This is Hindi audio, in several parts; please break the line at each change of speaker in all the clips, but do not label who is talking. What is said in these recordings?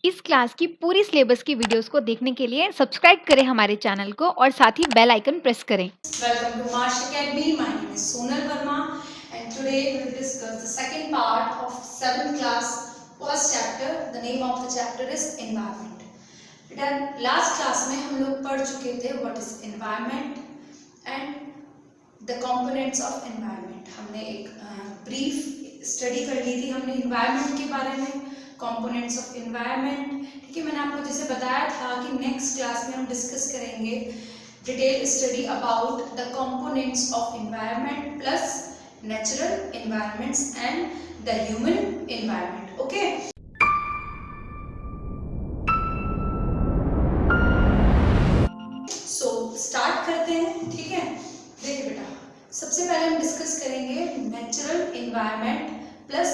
इस क्लास की पूरी सिलेबस की वीडियोस को देखने के लिए सब्सक्राइब करें हमारे चैनल को और साथ ही बेल आइकन प्रेस करें।
Welcome to Marsh Academy. My name is Sonal Verma and today we will discuss the second part of 7th class first chapter. The name of the chapter is environment. बेटा लास्ट क्लास में हम लोग पढ़ चुके थे what is environment and the components of environment. हमने एक ब्रीफ स्टडी कर ली थी हमने environment के बारे में, components of environment. ठीक है, मैंने आपको जैसे बताया था कि नेक्स्ट क्लास में हम डिस्कस करेंगे detailed study about the components of environment plus natural environments and the human environment. Okay. So start करते हैं, ठीक है। देखिए बेटा, सबसे पहले हम डिस्कस करेंगे नेचुरल एनवायरनमेंट प्लस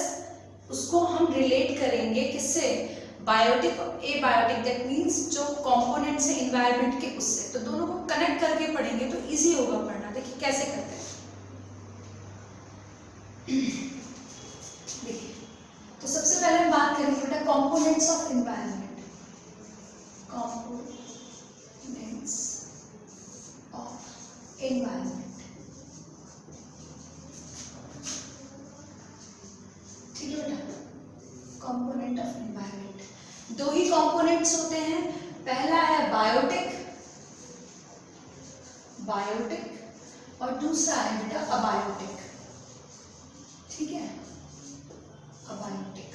उसको हम रिलेट करेंगे किससे, बायोटिक और एबायोटिक, दैट मीन्स जो कंपोनेंट्स है एनवायरनमेंट के उससे। तो दोनों को कनेक्ट करके पढ़ेंगे तो इजी होगा पढ़ना। देखिए कैसे करते हैं। देखिए तो सबसे पहले हम बात करेंगे बेटा components of environment. Components of environment, ठीक है बेटा। कंपोनेंट ऑफ एनवायरनमेंट, दो ही कंपोनेंट्स होते हैं। पहला है बायोटिक और दूसरा है बेटा अबायोटिक, ठीक है। अबायोटिक,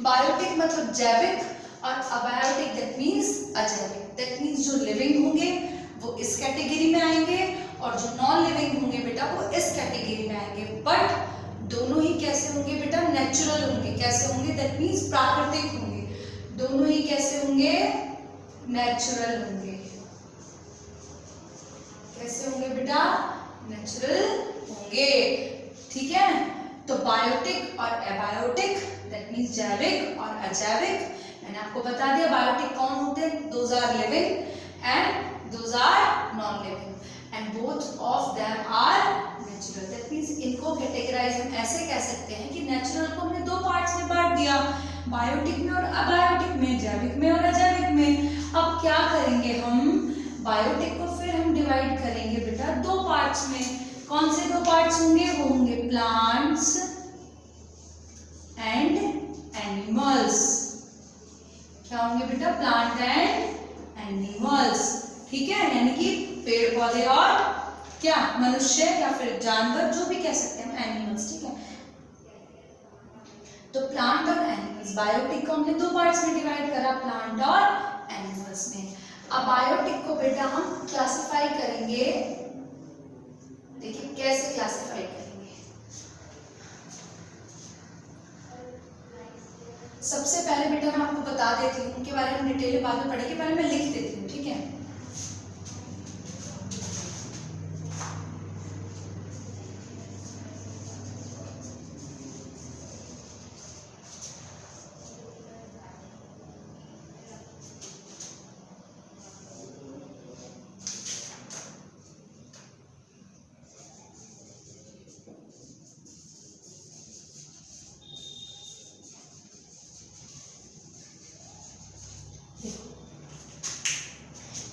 बायोटिक मतलब जैविक और अबायोटिक दैट मीन्स अजैविक। दैट मीन्स जो लिविंग होंगे वो इस कैटेगरी में आएंगे और जो नॉन लिविंग होंगे बेटा वो इस कैटेगरी में आएंगे। बट दोनों ही कैसे होंगे बेटा, नेचुरल होंगे। कैसे होंगे, दैट मीन्स प्राकृतिक होंगे। दोनों ही कैसे होंगे, नेचुरल होंगे। कैसे होंगे बेटा, नेचुरल होंगे, ठीक है। तो बायोटिक और एबायोटिक दैट मीन्स जैविक और अजैविक। मैंने आपको बता दिया बायोटिक कौन होते हैं, those are living and those are non living and both of them are natural. That means इनको कैटेगराइज हम ऐसे कह सकते हैं कि नेचुरल को हमने दो पार्ट्स में बांट दिया, बायोटिक में और अबायोटिक में, जैविक में और अजैविक में। अब क्या करेंगे हम, बायोटिक को फिर हम डिवाइड करेंगे बेटा दो पार्ट्स में। कौन से दो पार्ट्स होंगे, वो होंगे प्लांट्स एंड एनिमल्स। क्या होंगे बेटा, प्लांट एंड एनिमल्स, ठीक है। यानी कि पेड़ पौधे और क्या, मनुष्य या फिर जानवर, जो भी कह सकते हैं एनिमल्स, ठीक है। तो प्लांट और एनिमल्स, बायोटिक को हमने दो पार्ट्स में डिवाइड करा, प्लांट और एनिमल्स में। अब बायोटिक को बेटा हम क्लासिफाई करेंगे। देखिए कैसे क्लासिफाई करेंगे। सबसे पहले बेटा मैं आपको बता देती हूँ, उनके बारे में डिटेल बाद में पढ़ेंगे, पहले मैं लिख देती हूँ, ठीक है।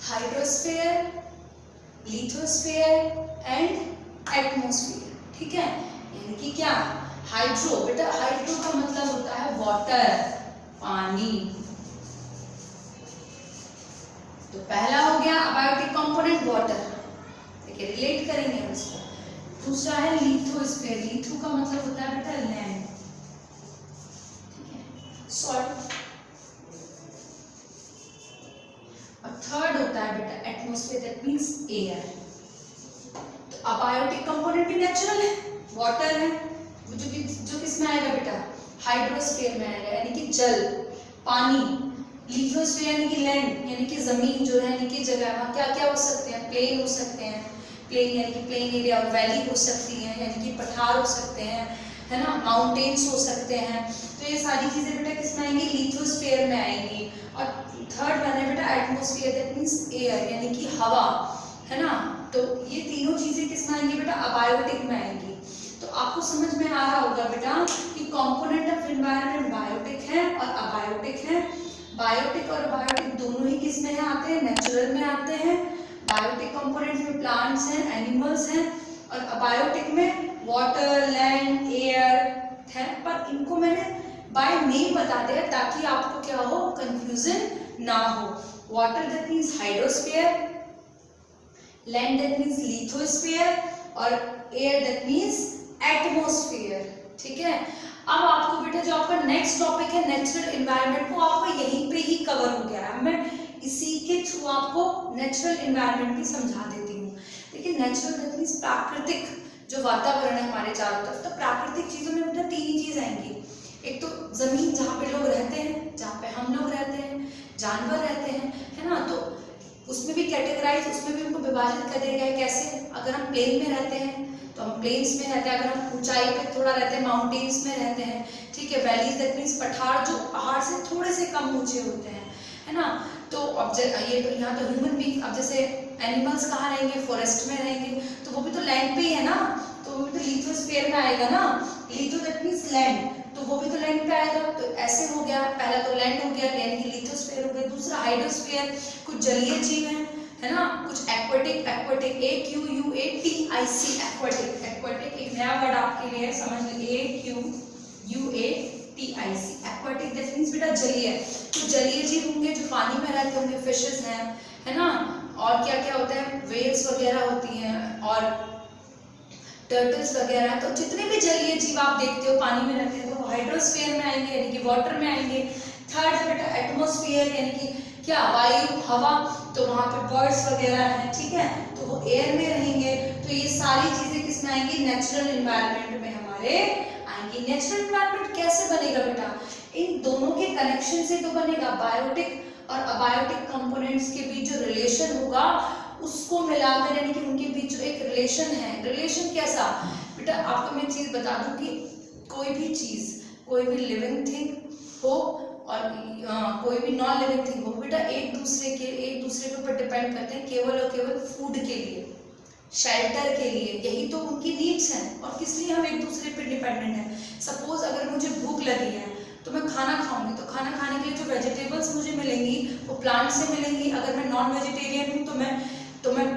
हाइड्रोस्फीयर, लिथोस्फीयर एंड एटमॉस्फेयर, ठीक है। यानी कि क्या, हाइड्रो बेटा, हाइड्रो का मतलब होता है वाटर, पानी। तो पहला हो गया अबायोटिक कंपोनेंट वाटर, देखिए रिलेट करेंगे हम इसको। दूसरा है लिथोस्फीयर, लिथो का मतलब होता है बेटा लैंड, ठीक है, सॉल्ट। और थर्ड होता है बेटा एटमॉस्फेयर, दैट मींस एयर। तो अबायोटिक कंपोनेंट भी नेचुरल है, वाटर है, जो किसमें आएगा बेटा, हाइड्रोस्फीयर में आएगा, यानी कि जल, पानी। लिथोस्फीयर यानी कि लैंड, यानी कि जमीन जो है, यानी कि जगह, वहाँ क्या क्या हो सकते हैं, प्लेन हो सकते हैं, प्लेन यानी कि प्लेन एरिया, वैली हो सकती है, यानी कि पठार हो सकते हैं, है ना, माउंटेन्स हो सकते हैं। तो ये सारी चीजें बेटा किसमें आएंगी, लिथोस्फीयर में आएंगी। और थर्ड वन है बेटा एटमॉस्फेयर, दैट मींस एयर, यानी कि हवा, है ना। तो ये तीनों चीजें किसमें आएंगी बेटा, अबायोटिक में आएंगी। तो आपको समझ में आ रहा होगा बेटा कि कंपोनेंट ऑफ एनवायरनमेंट बायोटिक है और अबायोटिक है। बायोटिक और अबायोटिक दोनों ही किस में आते हैं, नेचुरल में आते हैं। बायोटिक कंपोनेंट्स में प्लांट्स हैं, एनिमल्स हैं, और अबायोटिक में वाटर, लैंड, एयर है। पर इनको मैंने बाय नेम बता दिया ताकि आपको क्या हो, कंफ्यूजन ना हो। Water that means hydrosphere, land that means lithosphere, और एयर दैट मीन्स एटमॉस्फेयर। ठीक है, अब आपको बेटा जो आपका नेक्स्ट टॉपिक है नेचुरल एनवायरनमेंट, वो आपका यहीं पे ही कवर हो गया है। मैं इसी के थ्रू आपको नेचुरल एनवायरनमेंट भी समझा देती हूँ। लेकिन नेचुरल दैट मीन्स प्राकृतिक जो वातावरण है हमारे चारों तरफ। तो प्राकृतिक चीजों में बेटा तीन ही चीज आएंगी। एक तो जमीन जहाँ पे लोग रहते हैं, जहाँ पे हम लोग रहते हैं, जानवर रहते हैं, है ना। तो उसमें भी कैटेगराइज, उसमें भी उनको विभाजित कर दिया गया है। कैसे, अगर हम प्लेन में रहते हैं तो हम प्लेन्स में रहते हैं, अगर हम ऊंचाई पे थोड़ा रहते हैं माउंटेन्स में रहते हैं। ठीक है, वैलीज दैट मीन्स पठार जो पहाड़ से थोड़े से कम ऊंचे होते हैं, है ना। तो अब ये तो यहाँ तो ह्यूमन बींग, अब जैसे एनिमल्स कहाँ रहेंगे, फॉरेस्ट में रहेंगे, तो वो भी तो लैंड पे ही है ना, तो वो भी तो लिथोस्फीयर में आएगा ना। लिथो दैट मीन्स लैंड, तो वो भी तो लैंड पे आएगा। तो ऐसे हो गया, पहला तो लैंड हो गया, यानी कि लिथोस्फीयर हो गया। दूसरा हाइड्रोस्फीयर, कुछ जलीय जीव है ना, कुछ aquatic, aquatic AQUATIC, aquatic, aquatic एक नया वर्ड आपके लिए समझ लीजिए, AQUATIC, एक्वाटिक दैट मींस बेटा जलीय। तो जलीय जीव होंगे जो पानी में रहते होंगे, फिशेस हैं, है ना। और क्या क्या होता है, वेल्स वगैरह होती हैं, और टर्टल्स वगैरह। तो जितने भी जलीय जीव आप देखते हो पानी में रहते हैं, तो वो हाइड्रोस्फीयर में आएंगे, यानी कि वाटर में आएंगे। थर्ड है बेटा एटमॉस्फेयर, यानी कि क्या, वायु, हवा, तो वहाँ पे बर्ड्स वगैरह हैं। ठीक है, तो वो एयर में रहेंगे। तो ये सारी चीजें किस में आएंगी, नेचुरल एनवायरनमेंट में हमारे आएंगी। नेचुरल एनवायरनमेंट कैसे बनेगा बेटा, इन दोनों के कनेक्शन से तो बनेगा। बायोटिक और अबायोटिक कंपोनेंट्स के बीच जो रिलेशन होगा उसको मिलाकर, यानी कि उनके बीच जो एक रिलेशन है। रिलेशन कैसा बेटा, आपको मैं चीज बता दूं कि कोई भी चीज, कोई भी लिविंग थिंग हो और कोई भी नॉन लिविंग थिंग हो बेटा, एक दूसरे के ऊपर डिपेंड करते हैं केवल और केवल फूड के लिए, शेल्टर के लिए। यही तो उनकी नीड्स हैं। और किस लिए हम एक दूसरे पे डिपेंडेंट हैं। सपोज अगर मुझे भूख लगी है तो मैं खाना खाऊंगी, तो खाना खाने के लिए जो वेजिटेबल्स मुझे मिलेंगी वो प्लांट से मिलेंगी। अगर मैं नॉन वेजिटेरियन हूँ तो मैं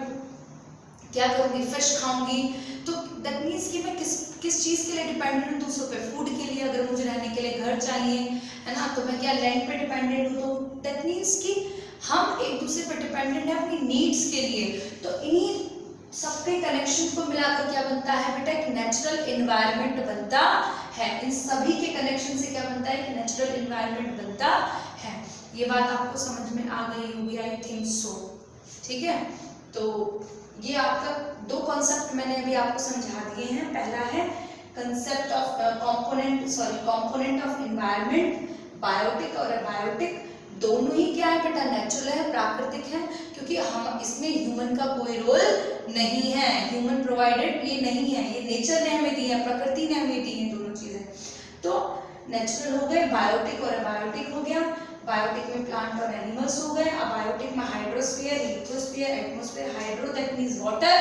क्या करूँगी, फिश खाऊंगी। तो दैट मीन्स कि मैं किस चीज़ के लिए डिपेंडेंट हूँ, दूसरों पे, फूड के लिए। अगर मुझे रहने के लिए घर चाहिए, है ना, तो मैं क्या लैंड पे डिपेंडेंट हूँ। तो दैट मीन्स कि हम एक दूसरे पे डिपेंडेंट है अपनी नीड्स के लिए। तो इन्हीं सबके कनेक्शन को मिलाकर क्या बनता है बेटा, एक नेचुरल एनवायरनमेंट बनता है। इन सभी के कनेक्शन से क्या बनता है, कि नेचुरल एनवायरनमेंट बनता है। ये बात आपको समझ में आ गई होगी, आई थिंक सो। ठीक है, तो ये आपका दो कॉन्सेप्ट मैंने अभी आपको समझा दिए हैं। पहला है concept of component of environment. Biotic और अबायोटिक दोनों ही क्या है बेटा, नेचुरल है, प्राकृतिक है, क्योंकि हम इसमें ह्यूमन का कोई रोल नहीं है। ह्यूमन प्रोवाइडेड ये नहीं है, ये नेचर ने हमें दी है, प्रकृति ने हमें दी है दोनों चीजें। तो नेचुरल हो गए, बायोटिक और अबायोटिक हो गया। बायोटिक में प्लांट और एनिमल्स हो गए, अबायोटिक में hydrosphere, lithosphere, atmosphere. Hydro that means water,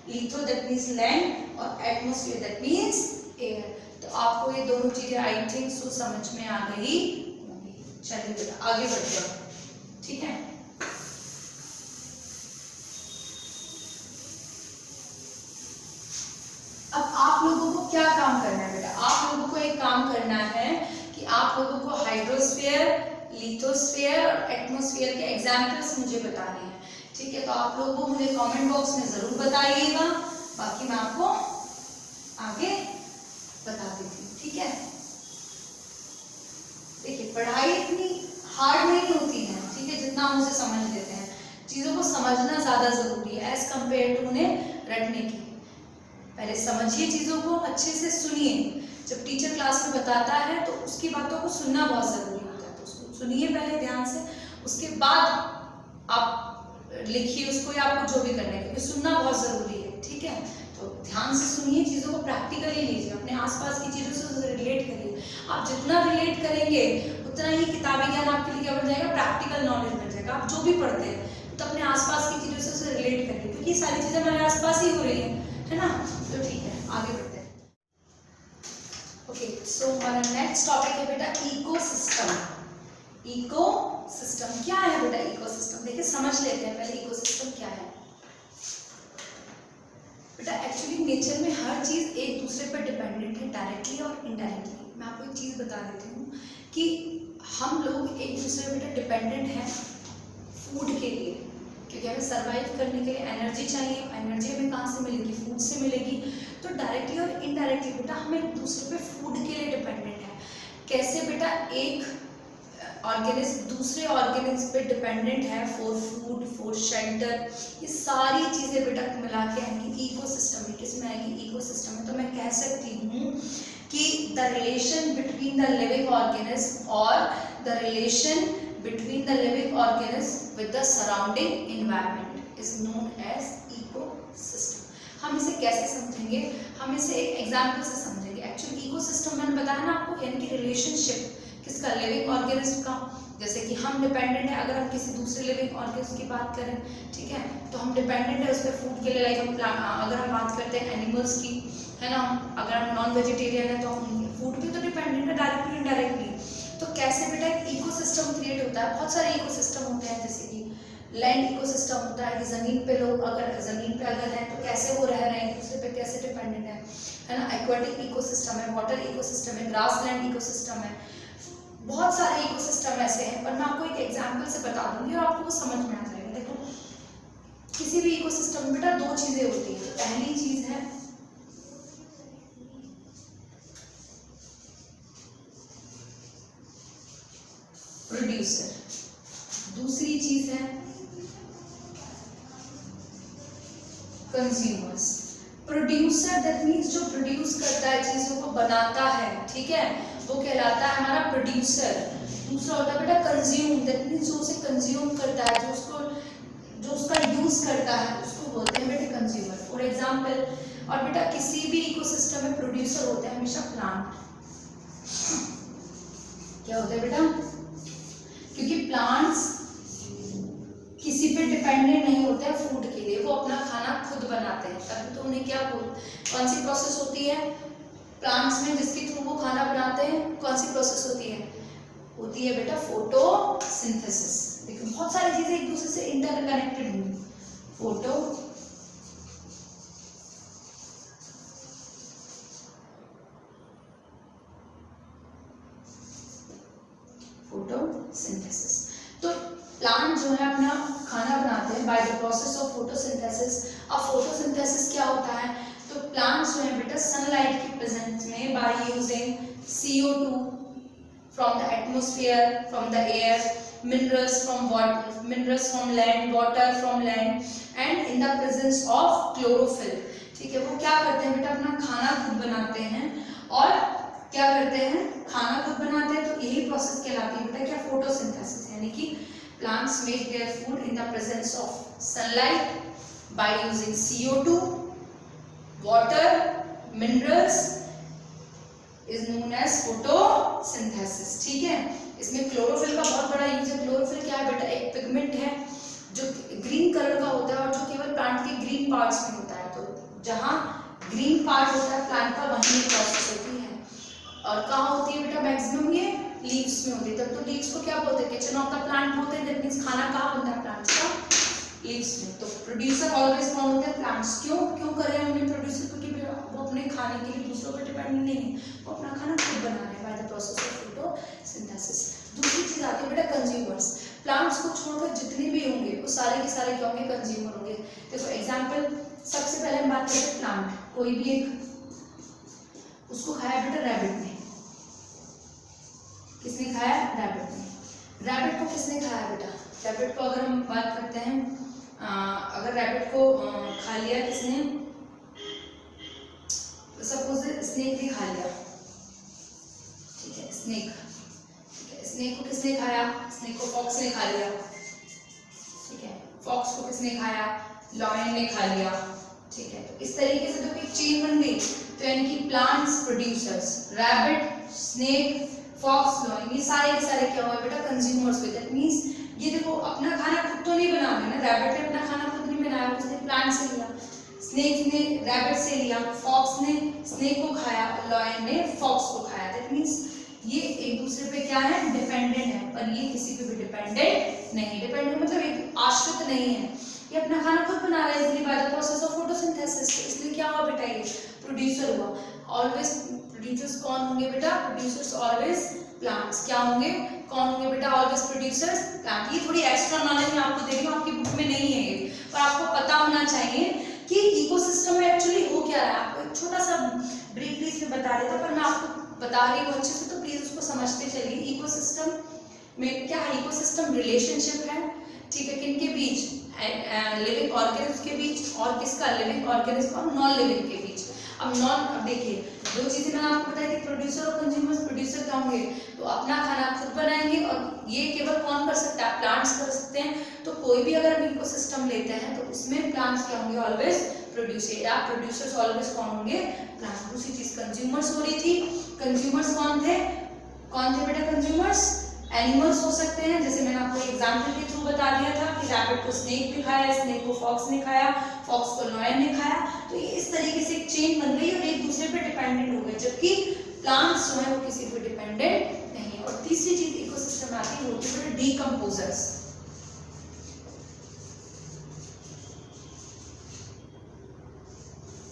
litho that means land, और एटमॉस्फेयर दैट मीन्स एयर। तो आपको ये दोनों चीजें आई थिंक सो समझ में आ गई होंगी। चलिए बेटा आगे बढ़ते हैं। ठीक है, अब आप लोगों को क्या काम करना है बेटा, आप लोगों को एक काम करना है कि आप लोगों को हाइड्रोस्फीयर, लिथोस्फीयर और एटमॉस्फेयर के एग्जाम्पल्स मुझे बताने हैं। ठीक है, तो आप लोगों को मुझे कमेंट बॉक्स में जरूर बताइएगा, बाकी मैं आपको आगे बता देती हूँ। ठीक है, देखिए पढ़ाई इतनी हार्ड नहीं होती है, ठीक है, जितना हम उसे समझ लेते हैं। चीजों को समझना ज्यादा जरूरी है एज कम्पेयर टू उन्हें रटने की। पहले समझिए चीजों को, अच्छे से सुनिए। जब टीचर क्लास में बताता है तो उसकी बातों को सुनना बहुत जरूरी होता है, तो उसको सुनिए पहले ध्यान से, उसके बाद आप लिखिए उसको या आपको जो भी करना है, क्योंकि सुनना बहुत जरूरी है। ठीक है, तो ध्यान से सुनिए, चीजों को प्रैक्टिकली लीजिए, अपने आसपास की चीजों से रिलेट करिए। आप जितना रिलेट करेंगे उतना ही किताबी ज्ञान आपके लिए क्या बन जाएगा, प्रैक्टिकल नॉलेज बन जाएगा। आप जो भी पढ़ते हैं तो अपने आसपास की चीजों से उसे रिलेट करिए, क्योंकि ये सारी चीजें हमारे आसपास ही हो रही है ना। तो ठीक है, आगे बढ़ते हैं। ओके, सो हमारा नेक्स्ट टॉपिक है बेटा इकोसिस्टम। इकोसिस्टम क्या है बेटा? इकोसिस्टम देखिए समझ लेते हैं पहले इकोसिस्टम क्या है बेटा। एक्चुअली नेचर में हर चीज एक दूसरे पर डिपेंडेंट है, डायरेक्टली और इनडायरेक्टली। मैं आपको एक चीज बता देती हूँ कि हम लोग एक दूसरे पर डिपेंडेंट हैं फूड के लिए, क्योंकि हमें सरवाइव करने के लिए एनर्जी चाहिए। एनर्जी हमें कहाँ से मिलेगी? फूड से मिलेगी। तो डायरेक्टली और इनडायरेक्टली बेटा हम एक दूसरे पे फूड के लिए डिपेंडेंट है। कैसे बेटा? एक ऑर्गेनिज्म दूसरे ऑर्गेनिज्म पे डिपेंडेंट है फॉर फूड, फॉर शेल्टर। ये सारी चीजें बेटा मिला के आएंगी इकोसिस्टम में। किस में आएगी? इकोसिस्टम में। तो मैं कह सकती हूँ कि the relation between the living organism और the relation between the living organism with the surrounding environment is known as ecosystem. हम इसे कैसे समझेंगे? हम इसे एक एग्जाम्पल से समझेंगे। एक्चुअली इकोसिस्टम मैंने बताया ना आपको, यानी कि रिलेशनशिप किसका? लिविंग ऑर्गेनिज्म का। जैसे कि हम डिपेंडेंट है, अगर हम किसी दूसरे लिविंग ऑर्गेनिज्म की बात करें, ठीक है, तो हम डिपेंडेंट है उस पर फूड के लिए। लाइक हम अगर हम बात करते हैं एनिमल्स की, है ना, अगर हम नॉन वेजिटेरियन है तो हम फूड पे तो डिपेंडेंट है डायरेक्टली इनडायरेक्टली। तो कैसे बेटा एक इकोसिस्टम क्रिएट होता है? बहुत सारे इकोसिस्टम होते हैं, जैसे कि लैंड इकोसिस्टम होता है कि जमीन पे लोग अगर जमीन पे अगर हैं तो कैसे वो रह रहे हैं, एक दूसरे पे कैसे डिपेंडेंट है ना। एक्वाटिक इकोसिस्टम है, वाटर इकोसिस्टम है, ग्रासलैंड इकोसिस्टम है, बहुत सारे इकोसिस्टम ऐसे हैं। पर मैं आपको एक एग्जांपल से बता दूंगी और आपको वो समझ में आ जाएगा। देखो किसी भी इकोसिस्टम में बेटा दो चीजें होती है। पहली चीज है प्रोड्यूसर, दूसरी चीज है कंज्यूमर्स। प्रोड्यूसर दैट मीन्स जो प्रोड्यूस करता है, चीजों को बनाता है, ठीक है, वो कहलाता है हमारा प्रोड्यूसर। दूसरा होता है बेटा कंज्यूम, दैट मीन्स जो उसे कंज्यूम करता है, जो उसका यूज करता है, उसको बोलते हैं बेटा कंज्यूमर। फॉर एग्जाम्पल, और बेटा किसी भी इकोसिस्टम में प्रोड्यूसर होते हैं हमेशा प्लांट। क्या होता है बेटा? क्योंकि प्लांट्स किसी पे डिपेंडेंट नहीं होते हैं फूड के लिए, वो अपना खाना खुद बनाते हैं। तभी तो उन्हें क्या कौन सी प्रोसेस होती है प्लांट्स में जिसके थ्रू वो खाना बनाते हैं? कौन सी प्रोसेस होती है? होती है बेटा फोटोसिंथेसिस। देखो बहुत सारी चीजें एक दूसरे से इंटरकनेक्टेड हैं। फोटोसिंथेसिस। तो प्लांट जो है अपना खाना बनाते हैं by the process of photosynthesis. अब फोटोसिंथेसिस क्या होता है? तो प्लांट्स जो है बेटा सनलाइट की प्रेजेंस में bye using CO2 from the atmosphere, from the air, minerals from land, water from land and in the presence of chlorophyll, ठीक है, वो क्या करते हैं बेटा अपना खाना खुद बनाते हैं। और क्या करते हैं? खाना खुद बनाते हैं। तो यही प्रोसेस कहलाती है बेटा क्या? फोटोसिंथेसिस। यानी कि plants make their food in the presence of sunlight by using CO2, water, minerals is known as photosynthesis, ठीक है। इसमें क्लोरोफिल का बहुत बड़ा यूज है। क्लोरोफिल क्या है बेटा? एक पिगमेंट है जो ग्रीन कलर का होता है और जो केवल प्लांट के ग्रीन पार्ट्स में होता है। तो जहाँ ग्रीन पार्ट होता है प्लांट का, वहीं ये प्रोसेस होती है। और कहाँ होती है बेटा? मैक्सिमम ये लीव्स में होती है। तब तो लीव्स को क्या बोलते हैं? किचन ऑफ द प्लांट बोलते हैं। दैट मींस खाना कहाँ बनता है प्लांट्स का? लीव्स में। तो प्रोड्यूसर ऑलवेज कौन होते हैं? प्लांट्स। क्यों कर रहे हैं उन्हें प्रोड्यूसर? क्योंकि वो अपने खाने के लिए दूसरों पर डिपेंडेंट नहीं है, वो अपना खाना खुद बना रहे हैं by the process of photosynthesis. दूसरी चीज आती है बेटा कंज्यूमर्स। प्लांट्स को छोड़कर जितने भी होंगे वो सारे के सारे क्या होंगे? कंज्यूमर होंगे। देखो एग्जांपल, सबसे पहले हम बात करते हैं प्लांट। कोई भी एक, उसको खाया बेटा रैबिट ने। किसने खाया? रैबिट ने। रैबिट को किसने खाया बेटा? रैबिट को अगर हम बात करते हैं, अगर रैबिट को खा लिया किसने? सपोज स्नेक ने खा लिया, ठीक है, स्नेक, ठीक है, स्नेक को किसने खाया? स्नेक को फॉक्स ने खा लिया, ठीक है, फॉक्स को किसने खाया? लॉयन ने खा लिया, ठीक है। तो इस तरीके से तो एक चेन बन गई। तो यानी कि plants producers, rabbit, snake, fox, lion, ये सारे के सारे क्या हुए बेटा? कंज्यूमर्स हुए। दैट मींस ये देखो अपना खाना खुद तो नहीं बना रहे ना, रैबिट ने अपना खाना खुद नहीं बनाया, उसने प्लांट से लिया, स्नेक ने रैबिट से लिया, फॉक्स ने स्नेक को खाया, लॉयन ने फॉक्स को खाया। दैट मींस ये एक दूसरे पे क्या है, डिपेंडेंट है, पर ये किसी पे भी डिपेंडेंट नहीं। डिपेंडेंट मतलब एक आश्रित नहीं है, ये अपना खाना खुद बना रहा है easily by the process of photosynthesis. इसलिए क्या हुआ बेटा, ये प्रोड्यूसर हुआ। ऑलवेज प्रोड्यूसर्स कौन होंगे बेटा, प्रोड्यूसर्स ऑलवेज प्लांट्स। क्या होंगे, कौन होंगे बेटा, ऑलवेज प्रोड्यूसर्स प्लांट। ये थोड़ी एक्स्ट्रा नॉलेज मैं आपको दे रही हूँ, आपकी बुक में नहीं है ये, पर आपको पता होना चाहिए कि इकोसिस्टम में एक्चुअली हो क्या रहा है। आपको एक छोटा सा ब्रीफली इसमें बता देता, पर मैं आपको बता रही हूँ अच्छे से, तो प्लीज उसको समझते चलिए। इकोसिस्टम में क्या है, इकोसिस्टम रिलेशनशिप है, ठीक है, किनके बीच, लिविंग ऑर्गेनिज्म के बीच, और किसका, लिविंग ऑर्गेनिज्म और नॉन लिविंग के बीच। अब देखिए दो चीजें मैंने आपको बताई थी, प्रोड्यूसर और कंज्यूमर्स। प्रोड्यूसर क्या होंगे, तो अपना खाना खुद बनाएंगे, और ये केवल कौन कर सकता है, प्लांट्स कर सकते हैं। तो कोई भी अगर हम इकोसिस्टम लेते हैं तो उसमें प्लांट्स क्या होंगे, ऑलवेज प्रोड्यूसर, या प्रोड्यूसर्स ऑलवेज कौन होंगे, प्लांट्स। दूसरी चीज कंज्यूमर्स हो रही थी। कंज्यूमर्स कौन थे बेटा, कंज्यूमर्स एनिमल्स हो सकते हैं, जैसे मैंने आपको एग्जाम्पल के थ्रू बता दिया था कि रैबिट को स्नेक ने खाया, स्नेक को फॉक्स ने खाया, फॉक्स को लॉयन ने खाया। तो ये इस तरीके से एक चेन बन गई और एक दूसरे पे डिपेंडेंट हो गए, जबकि प्लांट्स जो है वो किसी पे डिपेंडेंट नहीं है। और तीसरी चीज इकोसिस्टम आती है, वो होती है डीकम्पोजर्स।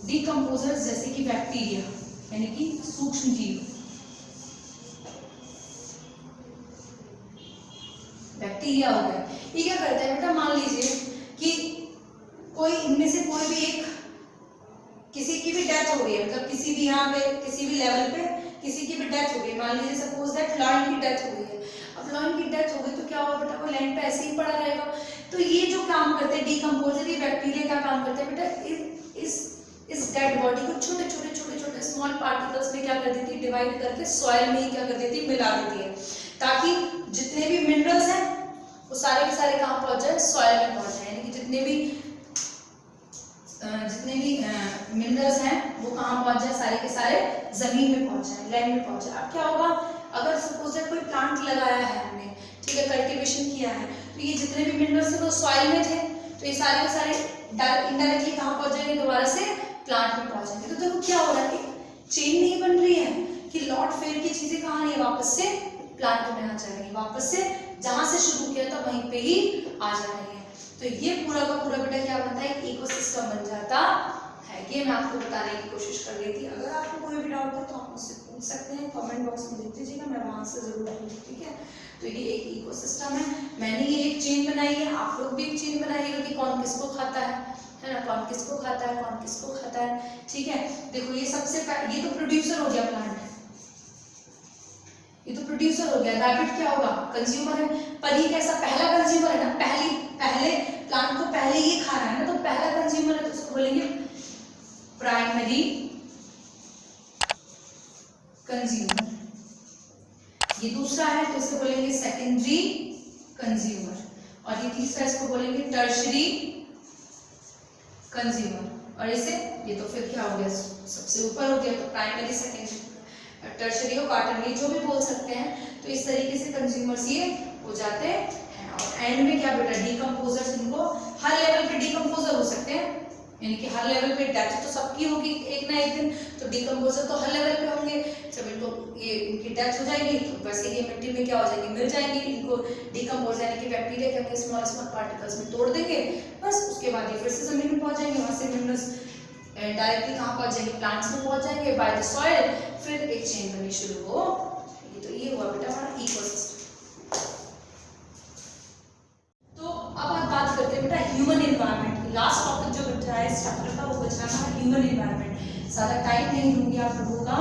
डीकम्पोजर्स जैसे कि बैक्टीरिया, यानी कि सूक्ष्म जीव। बैक्टीरिया हो गए, ये क्या करते हैं बेटा, मान लीजिए कि कोई इनमें से कोई भी एक, किसी की भी डेथ हो गई है, मतलब किसी भी यहाँ पे किसी भी लेवल पे किसी की भी डेथ हो गई, मान लीजिए सपोज दैट लॉयन की डेथ हो गई है। अब लॉयन की डेथ हो गई तो क्या होगा बेटा, वो लैंड पे ऐसे ही पड़ा रहेगा। तो ये जो काम करते हैं डीकम्पोजर, ये बैक्टीरिया क्या काम करते हैं बेटा, इस डेड बॉडी को छोटे छोटे स्मॉल पार्टिकल्स में क्या कर देती है, डिवाइड करके सॉइल में ही क्या कर देती है, मिला देती है, ताकि जितने भी मिनरल्स हैं वो सारे के सारे कहाँ पहुंच जाए, सॉइल में पहुंच जाए। यानी कि जितने भी मिनरल्स हैं वो कहाँ पहुंच जाए, सारे के सारे जमीन में पहुंच जाए, लैंड में पहुंच जाए। अब क्या होगा, अगर सपोज कोई प्लांट लगाया है हमने, ठीक है, कल्टीवेशन किया है, तो ये जितने भी मिनरल्स थे वो सॉइल में थे, तो ये सारे के सारे इनडायरेक्टली कहाँ पहुंच जाएंगे, दोबारा से प्लांट में पहुंच जाएंगे। तो देखो क्या हो रहा है, चेन नहीं बन रही है कि लॉर्ड फेयर की चीजें कहाँ नहीं, वापस से प्लांट में आ जा रही है, वापस से जहां से शुरू किया था वहीं पे ही आ जा रही है। तो ये पूरा का पूरा बेटा क्या बनता है, इकोसिस्टम बन जाता है। ये मैं आपको बताने की कोशिश कर रही थी। अगर आपको कोई भी डाउट है तो आप मुझसे पूछ सकते हैं, कमेंट बॉक्स में लिख दीजिएगा, मैं वहां से जरूर दूंगी, ठीक है। तो ये एक इकोसिस्टम है, मैंने ये एक चेन बनाई है, आप लोग भी एक चेन बनाइएगा कि कौन किसको खाता है ना, कौन किसको खाता है, कौन किसको खाता है, ठीक है। देखो ये ये तो प्रोड्यूसर हो गया प्लांट, ये तो प्रोड्यूसर हो गया। रैबिट क्या होगा, कंज्यूमर है, पर ये कैसा, पहला कंज्यूमर है ना, पहले प्लांट को पहले ये खा रहा है ना, तो पहला कंज्यूमर है, तो उसको बोलेंगे प्राइमरी कंज्यूमर। ये दूसरा है तो इसको बोलेंगे सेकेंडरी कंज्यूमर, और ये तीसरा इसको बोलेंगे टर्शरी कंज्यूमर। और इसे ये तो फिर क्या हो गया, सबसे ऊपर हो गया, तो प्राइमरी, सेकेंडरी, टर्शरी और क्वार्टरली जो भी बोल सकते हैं। तो इस तरीके से कंज्यूमर्स ये हो जाते हैं। और एंड में क्या बेटा, डीकम्पोजर्स, इनको हर लेवल पे डीकम्पोजर हो सकते हैं, यानी कि हर लेवल पे डेथ तो सबकी होगी एक ना एक दिन, तो डीकम्पोजर तो हर लेवल पे होंगे। जब इनको ये इनकी डेथ हो जाएगी तो वैसे ये मिट्टी में क्या हो जाएंगे, मिल जाएंगे। इनको डीकम्पोज यानी कि बैक्टीरिया क्या होंगे, स्मॉल पार्टिकल्स में तोड़ देंगे, बस उसके बाद ये फिर से जमीन में पहुंच जाएंगे, वहां से मिनरल्स डायरेक्टली कहाँ पहुंच जाएंगे, प्लांट्स में पहुंच जाएंगे बाय द सॉइल, फिर एक चेन बननी शुरू हो। तो ये हुआ बेटा हमारा इकोसिस्टम। तो अब आप बात करते हैं बेटा ह्यूमन एनवायरनमेंट की। लास्ट टॉपिक जो बचा है इस चैप्टर का वो बच रहा है ह्यूमन एनवायरनमेंट। ज्यादा टाइम नहीं दूंगी आप लोगों का।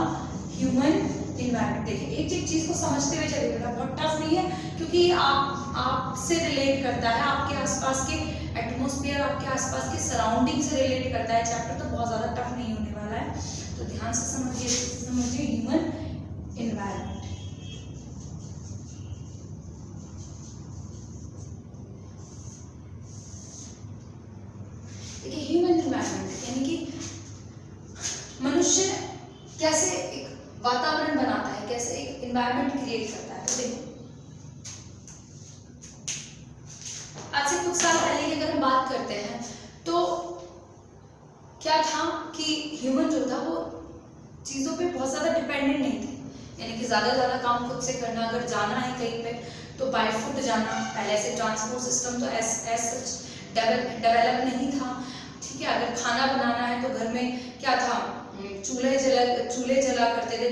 ह्यूमन एनवायरनमेंट, देखिए एक एक चीज को समझते हुए चलिए बेटा, बहुत टफ नहीं है, क्योंकि आपसे रिलेट करता है, आपके आसपास के एटमॉस्फेयर, आपके आसपास के सराउंडिंग से रिलेट करता है चैप्टर, तो बहुत ज्यादा टफ नहीं होने वाला है। तो ध्यान से समझिए ह्यूमन एनवायरनमेंट। देखिए ह्यूमन एनवायरनमेंट यानी कि मनुष्य कैसे एक वातावरण बनाता है, कैसे एक एनवायरनमेंट क्रिएट करता है। तो देखो आज से कुछ साल पहले की अगर हम बात करते हैं तो क्या था कि ह्यूमन जो था वो चीजों पे बहुत ज्यादा डिपेंडेंट नहीं थे, यानी कि ज़्यादा काम खुद से करना। अगर जाना है कहीं पे तो बाय फुट जाना। पहले से ट्रांसपोर्ट सिस्टम तो एस डेवलप नहीं था, ठीक है। अगर खाना बनाना है तो घर में क्या था, चूल्हे जला करते थे।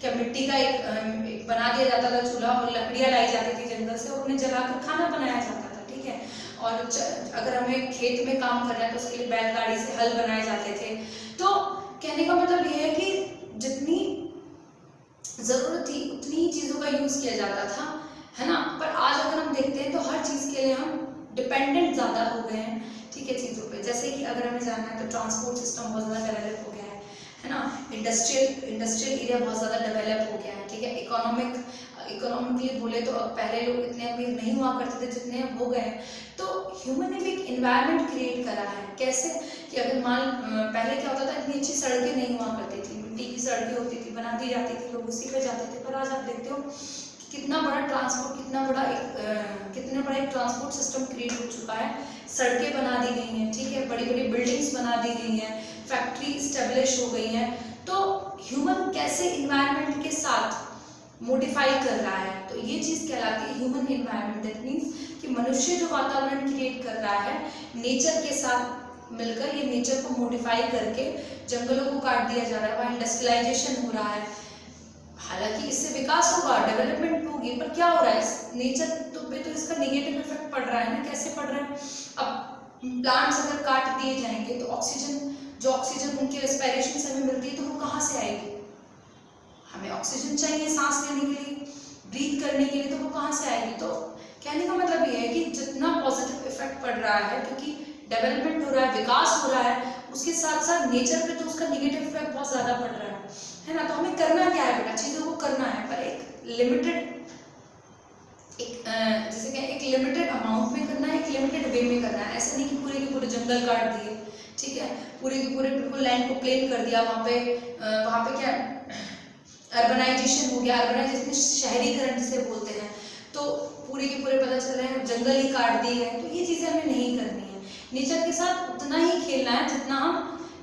क्या मिट्टी का एक बना दिया जाता था चूल्हा, और लकड़ियाँ लाई जाती थी जंगल से, और उन्हें जलाकर खाना बनाया जाता था, ठीक है। और अगर हमें खेत में काम करना है तो उसके लिए बैलगाड़ी से हल बनाए जाते थे। तो कहने का मतलब ये है कि जितनी ज़रूरत थी उतनी ही चीज़ों का यूज़ किया जाता था, है ना। पर आज अगर हम देखते हैं तो हर चीज़ के लिए हम डिपेंडेंट ज़्यादा हो गए हैं, ठीक है, चीज़ों पे। जैसे कि अगर हमें जाना है तो ट्रांसपोर्ट सिस्टम बहुत ज़्यादा डेवलप हो गया है ना। इंडस्ट्रियल एरिया बहुत ज़्यादा डेवलप हो गया है, ठीक है। इकोनॉमिकली बोले तो पहले लोग इतने अमीर नहीं हुआ करते थे जितने हो गए। तो ह्यूमन ने भी एक इन्वायरमेंट क्रिएट करा है। कैसे कि अगर पहले क्या होता था, इतनी अच्छी सड़कें नहीं हुआ करती थी, मिट्टी की सड़कें होती थी, बना दी जाती थी, लोग उसी पे जाते थे। पर आज आप देखते हो कितना बड़ा एक ट्रांसपोर्ट सिस्टम क्रिएट हो चुका है। सड़कें बना दी गई हैं, ठीक है, बड़ी बड़ी बिल्डिंग्स बना दी गई हैं, फैक्ट्री इस्टेब्लिश हो गई हैं। तो ह्यूमन कैसे इन्वायरमेंट के साथ मॉडिफाई कर रहा है, तो ये चीज़ कहलाती है ह्यूमन इन्वायरमेंट। दैट मीन्स कि मनुष्य जो वातावरण क्रिएट कर रहा है नेचर के साथ मिलकर, ये नेचर को मॉडिफाई करके जंगलों को काट दिया जा रहा है, वहाँ इंडस्ट्रियलाइजेशन हो रहा है। हालांकि इससे विकास होगा, डेवलपमेंट होगी, पर क्या हो रहा है, नेचर पे तो इसका नेगेटिव इफेक्ट पड़ रहा है ना। कैसे पड़ रहा है, अब प्लांट्स अगर काट दिए जाएंगे तो ऑक्सीजन उनके रेस्पिरेशन से हमें मिलती है, तो वो कहाँ से आएगी। हमें ऑक्सीजन चाहिए सांस लेने के लिए, ब्रीथ करने के लिए, तो वो कहाँ से आएगी। तो कहने का मतलब ये है कि जितना पॉजिटिव इफेक्ट पड़ रहा है, क्योंकि डेवलपमेंट हो रहा है, विकास हो रहा है, उसके साथ साथ नेचर पे तो उसका नेगेटिव इफेक्ट बहुत ज़्यादा पड़ रहा है ना। तो हमें करना क्या है बेटा, चीज़ों को करना है, पर एक लिमिटेड अमाउंट में करना है, एक लिमिटेड वे में करना है। ऐसा नहीं कि पूरे के पूरे जंगल काट दिए, ठीक है, पूरे के पूरे बिल्कुल लैंड को प्लेन कर दिया, वहाँ पे क्या अर्बनाइजेशन हो गया, अर्बनाइजेशन शहरीकरण जिसे बोलते हैं, तो पूरे के पूरे पता चल रहे हैं जंगल ही काट दिए हैं। तो ये चीज़ें हमें नहीं करनी है। नेचर के साथ उतना ही खेलना है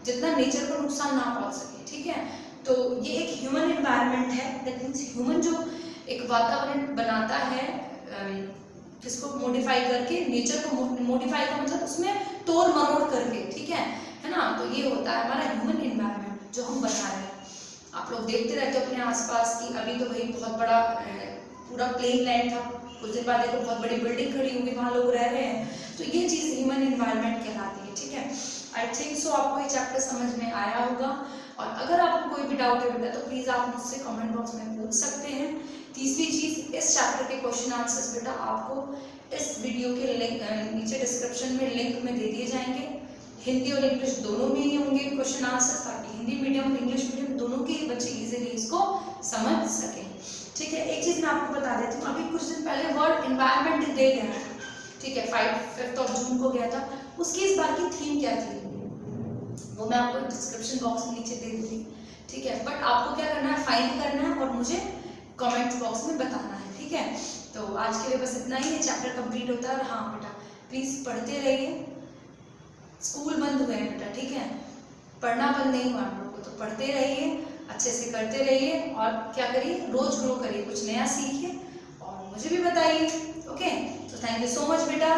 जितना नेचर को नुकसान ना पहुंच सके, ठीक है। तो ये एक ह्यूमन एनवायरनमेंट है। दैट मीन्स ह्यूमन जो एक वातावरण बनाता है, जिसको मॉडिफाई करके, नेचर को मॉडिफाई का मतलब उसमें तोड़ मरोड़ करके, ठीक है ना। तो ये होता है हमारा ह्यूमन एनवायरनमेंट जो हम बना रहे हैं। आप लोग देखते रहते हो अपने आसपास की, अभी तो वही बहुत बड़ा पूरा प्लेन लैंड था, कुछ दिन बाद देखो बहुत बड़ी बिल्डिंग खड़ी होगी, वहाँ लोग रह रहे हैं। तो ये चीज़ ह्यूमन एनवायरनमेंट कहलाती है, ठीक है। आई थिंक सो आपको ये चैप्टर समझ में आया होगा। और अगर आपको कोई भी डाउट है बेटा तो प्लीज़ आप मुझसे कमेंट बॉक्स में पूछ सकते हैं। तीसरी चीज़, इस चैप्टर के क्वेश्चन आंसर्स बेटा आपको इस वीडियो के लिंक नीचे डिस्क्रिप्शन में लिंक में दे दिए जाएंगे। हिंदी और इंग्लिश दोनों में ही होंगे क्वेश्चन आंसर, ताकि हिंदी मीडियम और इंग्लिश मीडियम दोनों के बच्चे इजीली इसको समझ सकें, ठीक है। एक चीज़ मैं आपको बता देती हूँ, अभी कुछ दिन पहले वर्ल्ड एनवायरनमेंट डे गया था, ठीक है, 5 जून को गया था। उसकी इस बार की थीम क्या थी वो मैं आपको डिस्क्रिप्शन बॉक्स में नीचे दे दूँगी, ठीक है। बट आपको क्या करना है, फाइंड करना है और मुझे कमेंट बॉक्स में बताना है, ठीक है। तो आज के लिए बस इतना ही है, चैप्टर कंप्लीट होता है। और हाँ बेटा प्लीज़ पढ़ते रहिए, स्कूल बंद हुए हैं बेटा, ठीक है, पढ़ना बंद नहीं हुआ हम लोग को, तो पढ़ते रहिए, अच्छे से करते रहिए, और क्या करिए, रोज ग्रो करिए, कुछ नया सीखिए और मुझे भी बताइए, ओके। तो थैंक यू सो मच बेटा।